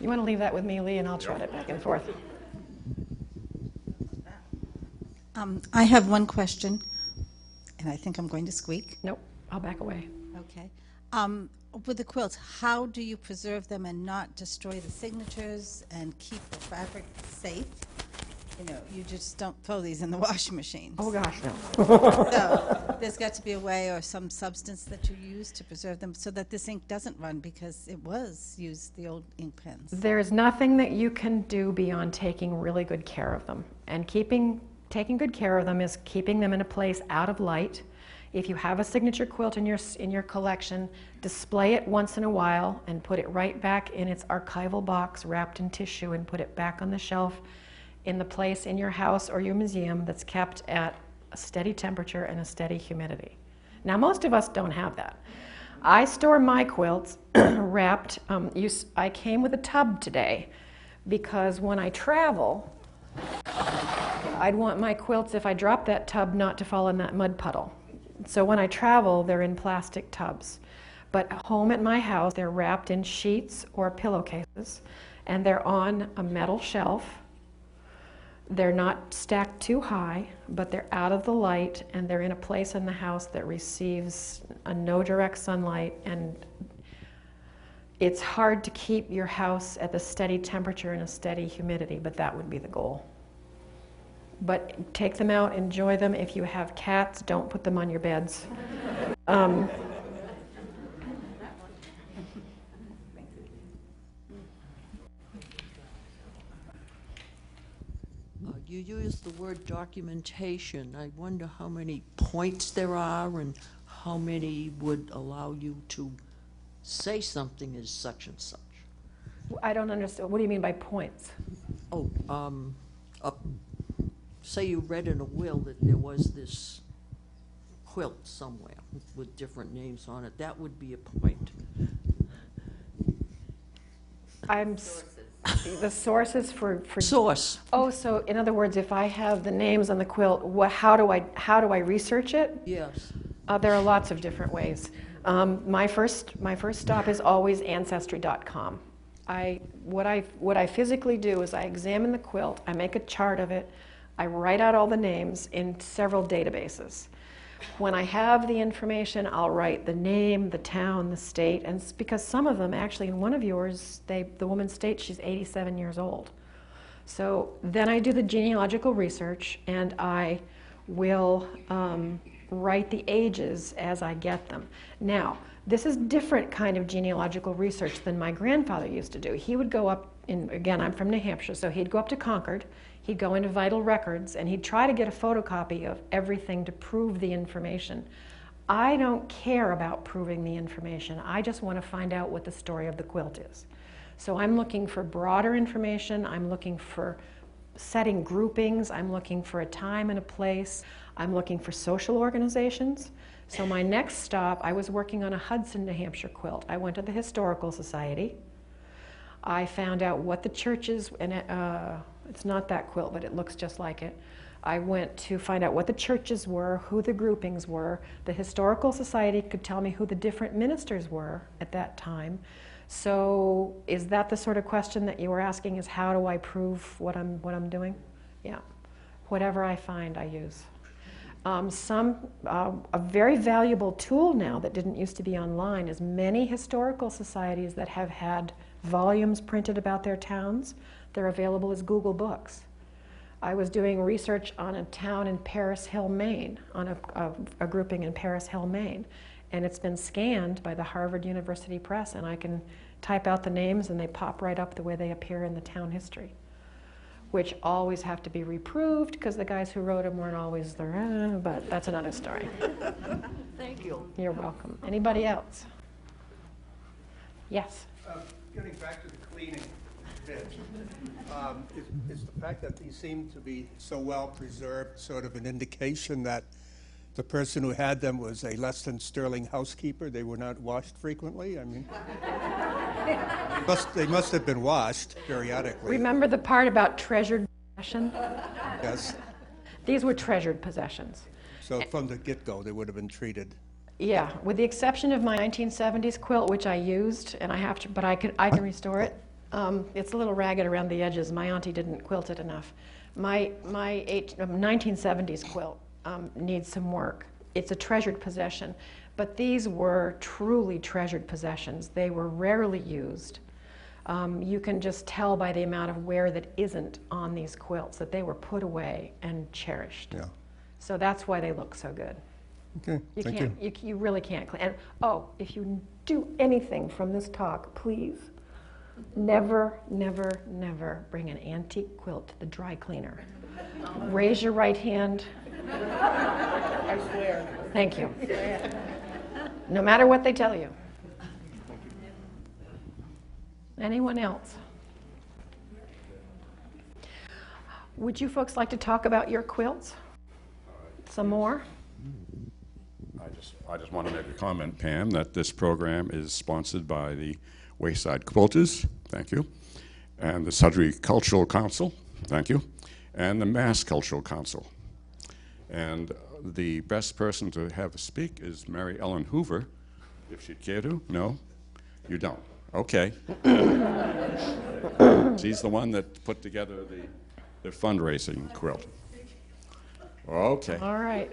You want to leave that with me, Lee, and I'll trot it back and forth. I have one question, and I think I'm going to squeak. Nope, I'll back away. Okay. With the quilts, how do you preserve them and not destroy the signatures and keep the fabric safe? You know, you just don't throw these in the washing machines. Oh gosh, no. So there's got to be a way or some substance that you use to preserve them so that this ink doesn't run, because it was used, the old ink pens. There's nothing that you can do beyond taking really good care of them. And taking good care of them is keeping them in a place out of light. If you have a signature quilt in your collection, display it once in a while and put it right back in its archival box wrapped in tissue and put it back on the shelf in the place in your house or your museum that's kept at a steady temperature and a steady humidity. Now, most of us don't have that. I store my quilts wrapped. I came with a tub today because when I travel, I'd want my quilts, if I drop that tub, not to fall in that mud puddle. So when I travel, they're in plastic tubs. But home at my house, they're wrapped in sheets or pillowcases, and they're on a metal shelf. They're not stacked too high, but they're out of the light, and they're in a place in the house that receives no direct sunlight, and it's hard to keep your house at the steady temperature and a steady humidity, but that would be the goal. But take them out, enjoy them. If you have cats, don't put them on your beds. You use the word documentation. I wonder how many points there are and how many would allow you to say something is such and such. I don't understand. What do you mean by points? Oh, say you read in a will that there was this quilt somewhere with different names on it. That would be a point. The sources for source. Oh, so in other words, if I have the names on the quilt, how do I research it? Yes. There are lots of different ways. My first stop is always Ancestry.com. What I physically do is I examine the quilt, I make a chart of it, I write out all the names in several databases. When I have the information, I'll write the name, the town, the state, and because some of them, actually in one of yours, the woman states she's 87 years old. So then I do the genealogical research, and I will write the ages as I get them. Now, this is different kind of genealogical research than my grandfather used to do. He would go up, again, I'm from New Hampshire, so he'd go up to Concord, he'd go into Vital Records, and he'd try to get a photocopy of everything to prove the information. I don't care about proving the information. I just want to find out what the story of the quilt is. So I'm looking for broader information. I'm looking for setting groupings. I'm looking for a time and a place. I'm looking for social organizations. So my next stop, I was working on a Hudson, New Hampshire quilt. I went to the Historical Society. I found out what the churches, and it's not that quilt, but it looks just like it. I went to find out what the churches were, who the groupings were. The Historical Society could tell me who the different ministers were at that time. So is that the sort of question that you were asking, is how do I prove what I'm doing? Yeah. Whatever I find, I use. A very valuable tool now that didn't used to be online is many historical societies that have had volumes printed about their towns. They're available as Google Books. I was doing research on a town in Paris Hill, Maine, on a grouping in Paris Hill, Maine, and it's been scanned by the Harvard University Press, and I can type out the names and they pop right up the way they appear in the town history, which always have to be reproved because the guys who wrote them weren't always there, but that's another story. Thank you. You're welcome. Anybody else? Yes? Getting back to the cleaning bit, is the fact that these seem to be so well preserved sort of an indication that the person who had them was a less than sterling housekeeper? They were not washed frequently? I mean, they must have been washed periodically. Remember the part about treasured possession? Yes. These were treasured possessions. So from the get-go, they would have been treated. Yeah, with the exception of my 1970s quilt, which I used, and I have to, but I can restore it. It's a little ragged around the edges. My auntie didn't quilt it enough. My 1970s quilt needs some work. It's a treasured possession, but these were truly treasured possessions. They were rarely used. You can just tell by the amount of wear that isn't on these quilts that they were put away and cherished. Yeah. So that's why they look so good. Okay, thank you. You really can't clean. And if you do anything from this talk, please never, never, never bring an antique quilt to the dry cleaner. Raise your right hand. I swear. Thank you. No matter what they tell you. Anyone else? Would you folks like to talk about your quilts? Some more? I just want to make a comment, Pam, that this program is sponsored by the Wayside Quilters, thank you, and the Sudbury Cultural Council, thank you, and the Mass Cultural Council. And the best person to have speak is Mary Ellen Hoover, if she'd care to. No? You don't? Okay. She's the one that put together the fundraising quilt. Okay. All right.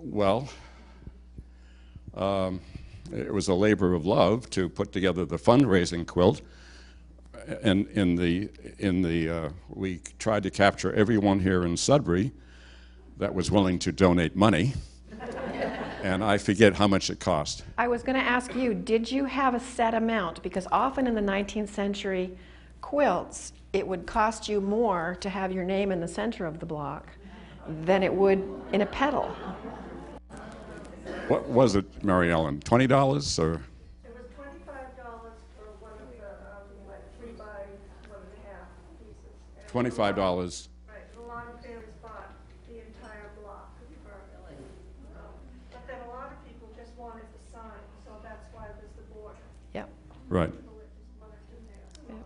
Well, it was a labor of love to put together the fundraising quilt, and we tried to capture everyone here in Sudbury that was willing to donate money, and I forget how much it cost. I was going to ask you, did you have a set amount? Because often in the 19th century quilts, it would cost you more to have your name in the center of the block than it would in a petal. What was it, Mary Ellen? $20 or? It was $25 for one of the like 3 by 1.5 pieces. $25. Right, and a lot of families bought the entire block. But then a lot of people just wanted the sign, so that's why there's the border. Yep. Right. People that just wanted to there.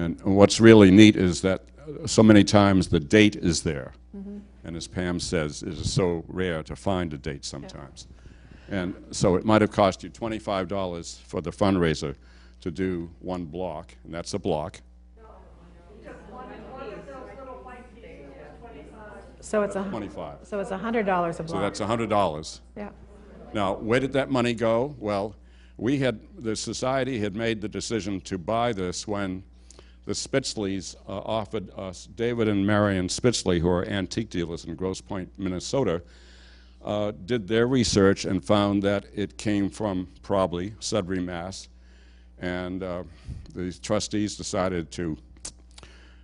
Yep. And what's really neat is that so many times the date is there. Mm-hmm. And as Pam says, it is so rare to find a date sometimes. Yeah. And so it might have cost you $25 for the fundraiser to do one block, and that's a block. One of those little white pieces was 25. So it's $25. So it's $100 a block. So that's $100. Yeah. Now, where did that money go? Well, the society had made the decision to buy this when the Spitzleys offered us, David and Marion Spitzley, who are antique dealers in Grosse Pointe, Minnesota, did their research and found that it came from probably Sudbury, Mass. And the trustees decided to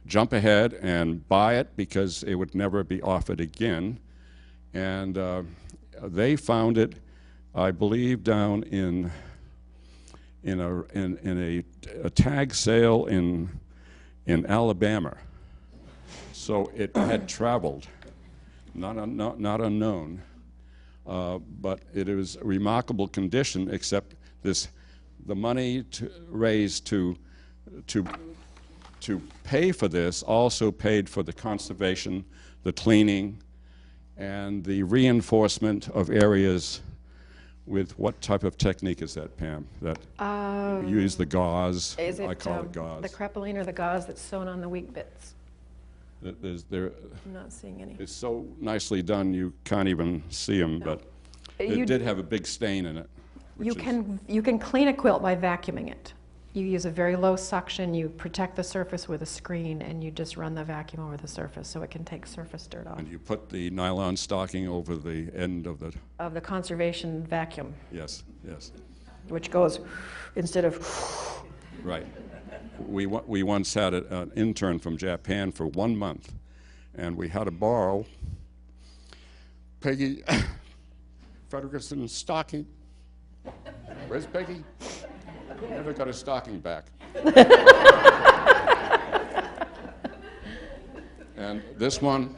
jump ahead and buy it because it would never be offered again. And they found it, I believe, down in a tag sale in Alabama. So it had traveled, not unknown, but it was a remarkable condition, except the money raised to pay for this also paid for the conservation, the cleaning, and the reinforcement of areas with what type of technique is that, Pam? That you use the gauze. Is it, I call it gauze. the crepeline or the gauze that's sewn on the weak bits? I'm not seeing any. It's so nicely done you can't even see them, but it did have a big stain in it. You can clean a quilt by vacuuming it. You use a very low suction, you protect the surface with a screen, and you just run the vacuum over the surface so it can take surface dirt off. And you put the nylon stocking over the end of the... Of the conservation vacuum. Yes, yes. Which goes, instead of... Right. We once had an intern from Japan for 1 month, and we had to borrow Peggy Fredrickson's stocking. Where's Peggy? Never got her stocking back. And this one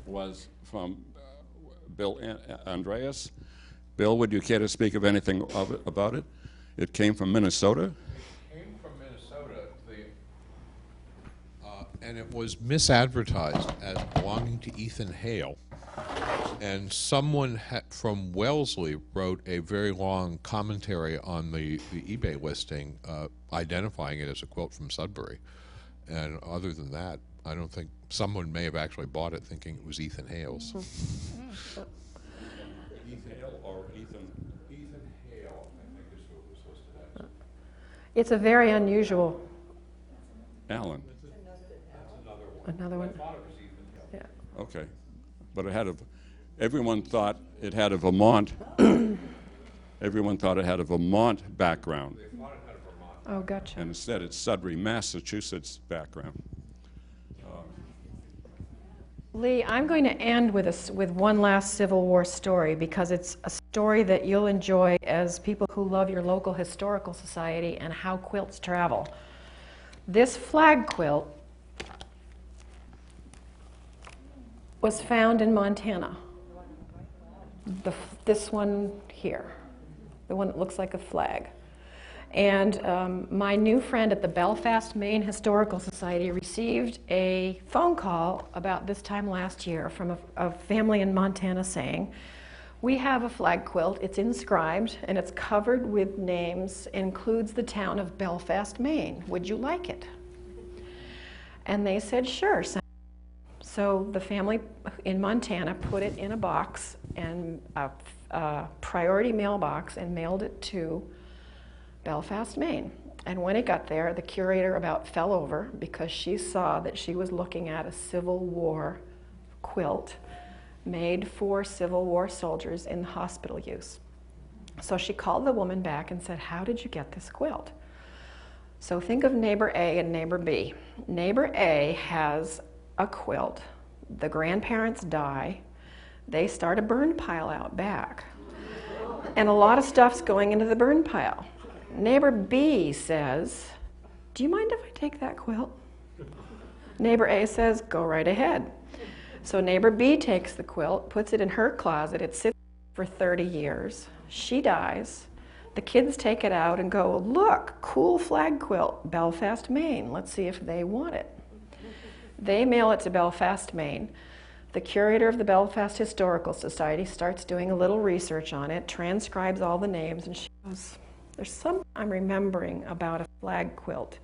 was from Bill Andreas. Bill, would you care to speak of anything about it? It came from Minnesota. It came from Minnesota, and it was misadvertised as belonging to Ethan Hale. And someone from Wellesley wrote a very long commentary on the eBay listing, identifying it as a quilt from Sudbury. And other than that, I don't think someone may have actually bought it thinking it was Ethan Hale's. Ethan Hale or Ethan? Ethan Hale, I think is who it was listed as. It's a very unusual. Alan. Another one. Yeah. Okay, but it had everyone thought it had a Vermont. Everyone thought it had a Vermont background. They thought it had a Vermont. Oh, gotcha. And instead, it's Sudbury, Massachusetts background. Lee, I'm going to end with one last Civil War story because it's a story that you'll enjoy as people who love your local historical society and how quilts travel. This flag quilt was found in Montana. This one here, the one that looks like a flag. And my new friend at the Belfast, Maine Historical Society received a phone call about this time last year from a family in Montana saying, we have a flag quilt, it's inscribed, and it's covered with names, includes the town of Belfast, Maine. Would you like it? And they said, sure. So the family in Montana put it in a box, and a priority mailbox, and mailed it to Belfast, Maine. And when it got there, the curator about fell over because she saw that she was looking at a Civil War quilt made for Civil War soldiers in hospital use. So she called the woman back and said, how did you get this quilt? So think of neighbor A and neighbor B. Neighbor A has a quilt. The grandparents die. They start a burn pile out back. And a lot of stuff's going into the burn pile. Neighbor B says, do you mind if I take that quilt? Neighbor A says, go right ahead. So neighbor B takes the quilt, puts it in her closet. It sits for 30 years. She dies. The kids take it out and go, look, cool flag quilt, Belfast, Maine. Let's see if they want it. They mail it to Belfast, Maine. The curator of the Belfast Historical Society starts doing a little research on it, transcribes all the names, and she goes, there's something I'm remembering about a flag quilt.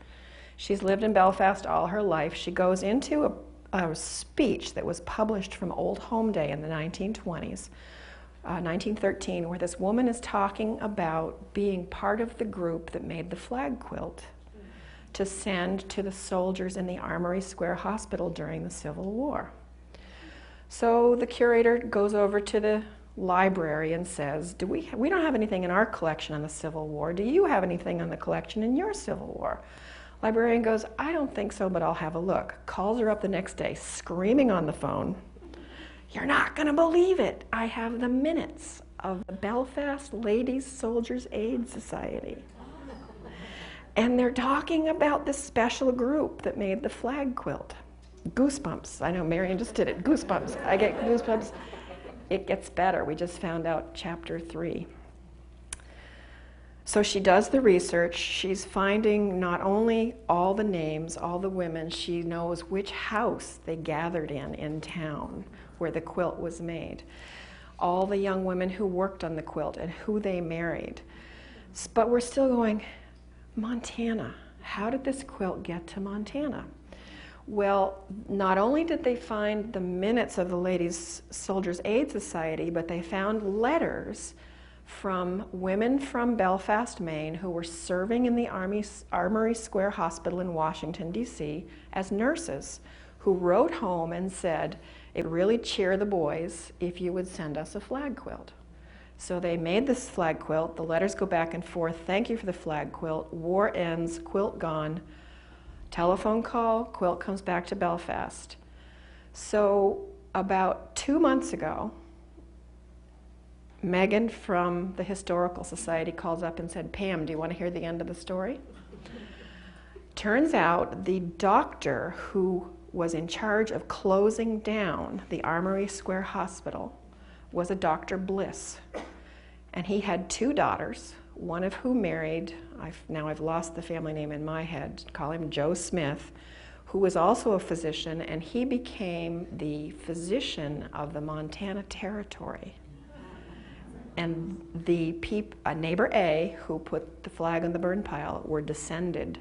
She's lived in Belfast all her life. She goes into a speech that was published from Old Home Day in the 1920s, 1913, where this woman is talking about being part of the group that made the flag quilt to send to the soldiers in the Armory Square Hospital during the Civil War. So the curator goes over to the library and says, we don't have anything in our collection on the Civil War. Do you have anything on the collection in your Civil War? Librarian goes, I don't think so, but I'll have a look. Calls her up the next day, screaming on the phone, you're not going to believe it. I have the minutes of the Belfast Ladies Soldiers Aid Society. And they're talking about this special group that made the flag quilt. Goosebumps. I know Marion just did it. Goosebumps. I get goosebumps. It gets better. We just found out chapter 3. So she does the research. She's finding not only all the names, all the women, she knows which house they gathered in town where the quilt was made. All the young women who worked on the quilt and who they married. But we're still going, Montana. How did this quilt get to Montana? Well, not only did they find the minutes of the Ladies Soldiers Aid Society, but they found letters from women from Belfast, Maine, who were serving in the Armory Square Hospital in Washington, D.C. as nurses, who wrote home and said, it would really cheer the boys if you would send us a flag quilt. So they made this flag quilt. The letters go back and forth. Thank you for the flag quilt. War ends, quilt gone. Telephone call, quilt comes back to Belfast. So about 2 months ago, Megan from the Historical Society calls up and said, Pam, do you want to hear the end of the story? Turns out the doctor who was in charge of closing down the Armory Square Hospital was a Dr. Bliss. And he had 2 daughters, one of whom married, now I've lost the family name in my head, call him Joe Smith, who was also a physician, and he became the physician of the Montana Territory. And the neighbor A, who put the flag on the burn pile, were descended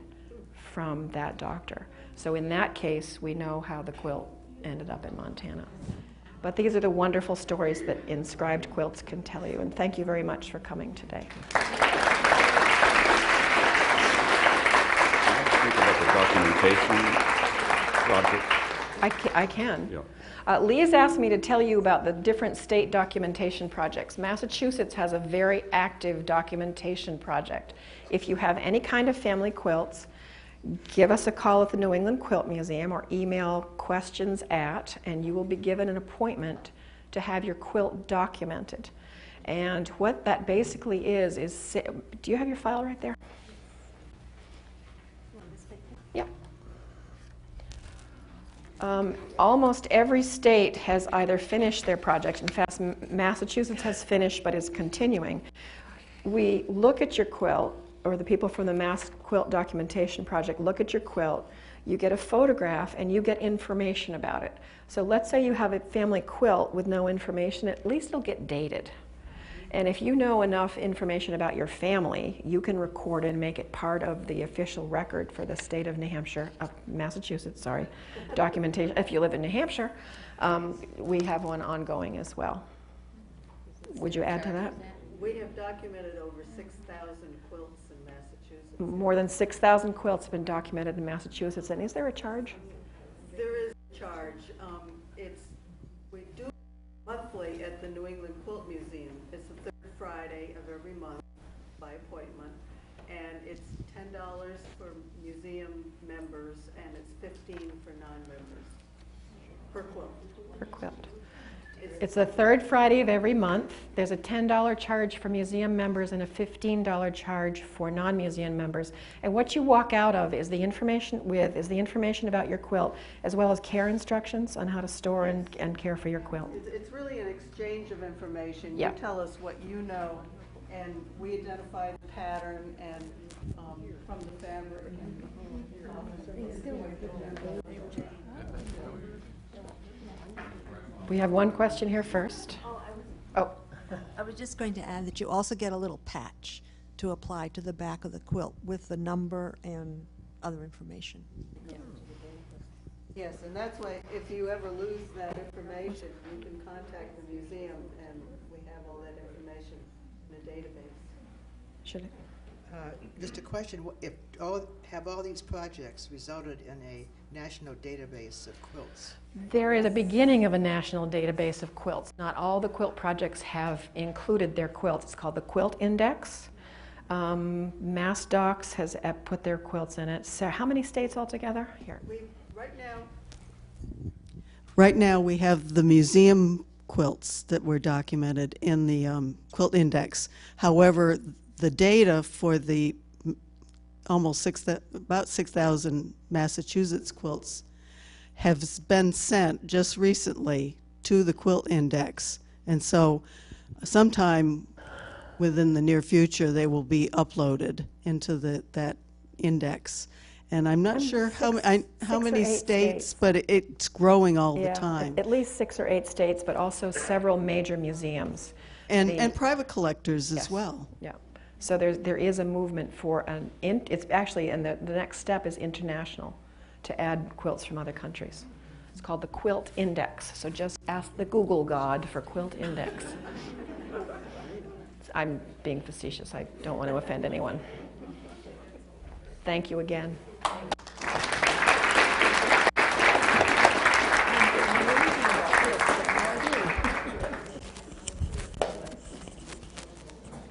from that doctor. So in that case, we know how the quilt ended up in Montana. But these are the wonderful stories that inscribed quilts can tell you, and thank you very much for coming today. I can. Yeah. Lee's asked me to tell you about the different state documentation projects. Massachusetts has a very active documentation project. If you have any kind of family quilts, give us a call at the New England Quilt Museum or email questions at, and you will be given an appointment to have your quilt documented. And what that basically is do you have your file right there? Yep. Almost every state has either finished their project. In fact, Massachusetts has finished but is continuing. We look at your quilt, or the people from the Mass Quilt Documentation Project look at your quilt, you get a photograph, and you get information about it. So let's say you have a family quilt with no information, at least it'll get dated. And if you know enough information about your family, you can record it and make it part of the official record for the state of New Hampshire, Massachusetts, sorry, documentation. If you live in New Hampshire, we have one ongoing as well. Would you add to that? We have documented over 6,000 quilts in Massachusetts. More than 6,000 quilts have been documented in Massachusetts. And is there a charge? There is a charge. We do monthly at the New England Quilt Museum. It's the third Friday of every month by appointment, and it's $10 for museum members, and it's $15 for non-members per quilt. Per quilt. It's the third Friday of every month. There's a $10 charge for museum members and a $15 charge for non-museum members. And what you walk out of is the information about your quilt, as well as care instructions on how to store and care for your quilt. It's really an exchange of information. Yep. You tell us what you know, and we identify the pattern and from the fabric. We have one question here first. I was just going to add that you also get a little patch to apply to the back of the quilt with the number and other information. Yes, and that's why if you ever lose that information, you can contact the museum, and we have all that information in a database. Should I? Just a question, have all these projects resulted in a national database of quilts? There is a beginning of a national database of quilts. Not all the quilt projects have included their quilts. It's called the Quilt Index. MassDocs has put their quilts in it. So how many states altogether? Here. Right now we have the museum quilts that were documented in the Quilt Index. However, the data for the about 6,000 Massachusetts quilts has been sent just recently to the Quilt Index, and so sometime within the near future they will be uploaded into that index. And I'm not sure how many states, but it's growing all the time. At least 6 or 8 states, but also several major museums. And private collectors as well. Yeah. So there is a movement for it's actually, and the next step is international, to add quilts from other countries. It's called the Quilt Index. So just ask the google god for Quilt Index. I'm being facetious. I don't want to offend anyone. Thank you again.